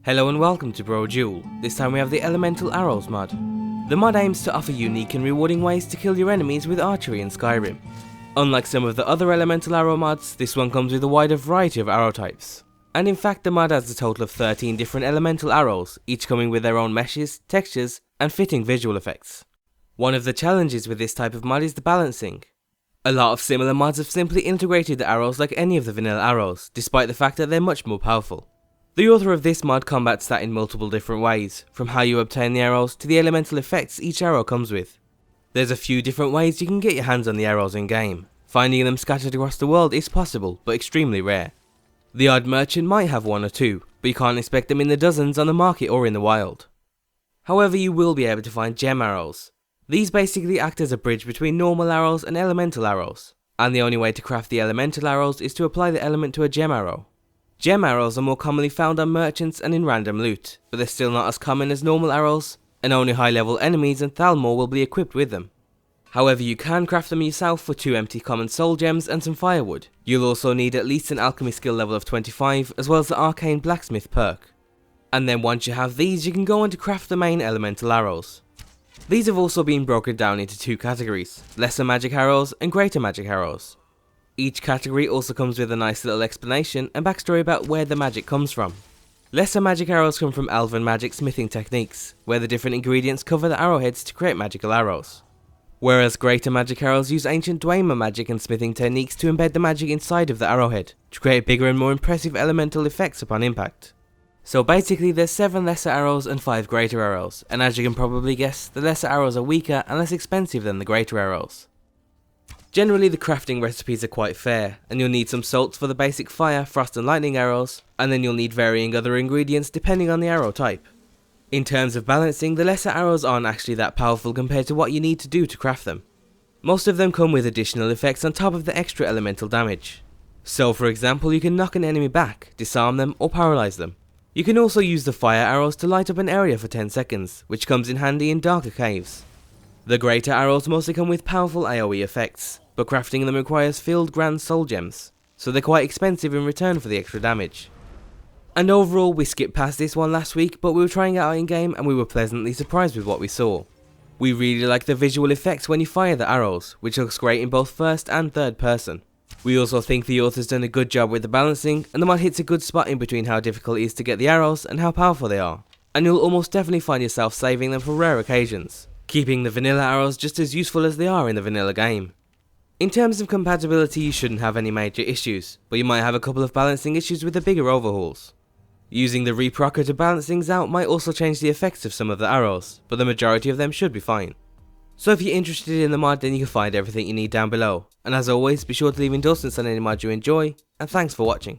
Hello and welcome to Brodual. This time we have the Elemental Arrows mod. The mod aims to offer unique and rewarding ways to kill your enemies with archery in Skyrim. Unlike some of the other Elemental Arrow mods, this one comes with a wider variety of arrow types. And in fact the mod has a total of 13 different elemental arrows, each coming with their own meshes, textures, and fitting visual effects. One of the challenges with this type of mod is the balancing. A lot of similar mods have simply integrated the arrows like any of the vanilla arrows, despite the fact that they're much more powerful. The author of this mod combats that in multiple different ways, from how you obtain the arrows to the elemental effects each arrow comes with. There's a few different ways you can get your hands on the arrows in game. Finding them scattered across the world is possible, but extremely rare. The odd merchant might have one or two, but you can't expect them in the dozens on the market or in the wild. However, you will be able to find gem arrows. These basically act as a bridge between normal arrows and elemental arrows, and the only way to craft the elemental arrows is to apply the element to a gem arrow. Gem arrows are more commonly found on merchants and in random loot, but they're still not as common as normal arrows, and only high level enemies and Thalmor will be equipped with them. However, you can craft them yourself with 2 empty common soul gems and some firewood. You'll also need at least an alchemy skill level of 25 as well as the arcane blacksmith perk. And then once you have these, you can go on to craft the main elemental arrows. These have also been broken down into 2 categories, lesser magic arrows and greater magic arrows. Each category also comes with a nice little explanation and backstory about where the magic comes from. Lesser magic arrows come from elven magic smithing techniques, where the different ingredients cover the arrowheads to create magical arrows. Whereas greater magic arrows use ancient Dwemer magic and smithing techniques to embed the magic inside of the arrowhead, to create bigger and more impressive elemental effects upon impact. So basically there's 7 lesser arrows and 5 greater arrows, and as you can probably guess, the lesser arrows are weaker and less expensive than the greater arrows. Generally the crafting recipes are quite fair, and you'll need some salts for the basic fire, frost and lightning arrows, and then you'll need varying other ingredients depending on the arrow type. In terms of balancing, the lesser arrows aren't actually that powerful compared to what you need to do to craft them. Most of them come with additional effects on top of the extra elemental damage. So for example, you can knock an enemy back, disarm them or paralyze them. You can also use the fire arrows to light up an area for 10 seconds, which comes in handy in darker caves. The greater arrows mostly come with powerful AoE effects, but crafting them requires filled grand soul gems, so they're quite expensive in return for the extra damage. And overall, we skipped past this one last week, but we were trying it out in game and we were pleasantly surprised with what we saw. We really like the visual effects when you fire the arrows, which looks great in both first and third person. We also think the author's done a good job with the balancing, and the mod hits a good spot in between how difficult it is to get the arrows and how powerful they are, and you'll almost definitely find yourself saving them for rare occasions, keeping the vanilla arrows just as useful as they are in the vanilla game. In terms of compatibility, you shouldn't have any major issues, but you might have a couple of balancing issues with the bigger overhauls. Using the reprocker to balance things out might also change the effects of some of the arrows, but the majority of them should be fine. So if you're interested in the mod, then you can find everything you need down below, and as always, be sure to leave endorsements on any mod you enjoy, and thanks for watching.